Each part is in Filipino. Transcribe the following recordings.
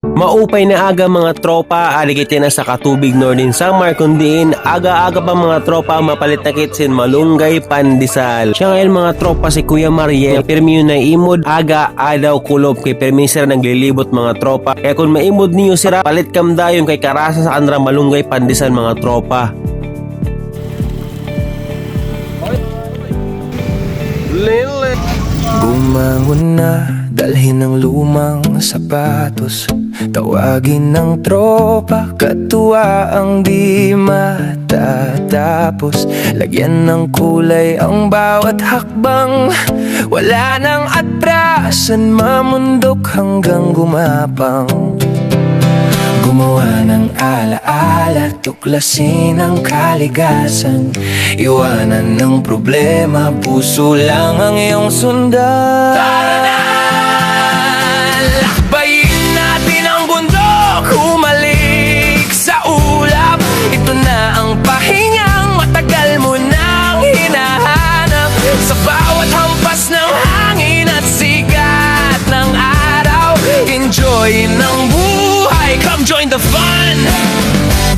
Maupay na aga mga tropa, aligitin na sa katubig Northern Samar kundiin aga-aga pa mga tropa mapalit na kitsin malunggay pandesal. Siya ngayon mga tropa si Kuya Mariel, pirmi yun na imod aga adaw kulob kay pirmi sir naglilibot mga tropa. Kaya kung maimod niyo sira, palit kam dayon kay karasa sa kanra malunggay pandesal mga tropa. Bumangon na, dalhin ng lumang sapatos, tawagin ng tropa, katuwa ang di matatapos. Lagyan ng kulay ang bawat hakbang, wala nang atrasan, mamundok hanggang gumapang. Gumawa ng alaala, tuklasin ang kaligasan, iwanan ng problema, puso lang ang iyong sundan. Tara na! Lakbayin natin ang bundok, humalik sa ulap. Ito na ang pahingang matagal mo nang hinahanap. Sa bawat hampas ng hangin at sigat ng araw, enjoy ng buhay, come join the fun.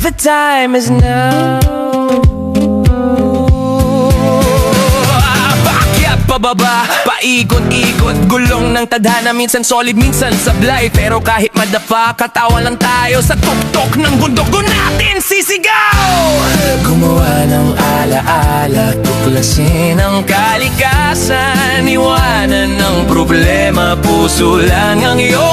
The time is now. Paakyat pababa, paikot-ikot, gulong ng tadhana, minsan solid, minsan sablay. Pero kahit madapa, katawa lang tayo sa tuktok ng bundok, doon natin sisigaw. Gumawa ng alaala, tuklasin ang kalikasan, iwanan ng problema, puso lang ang iyong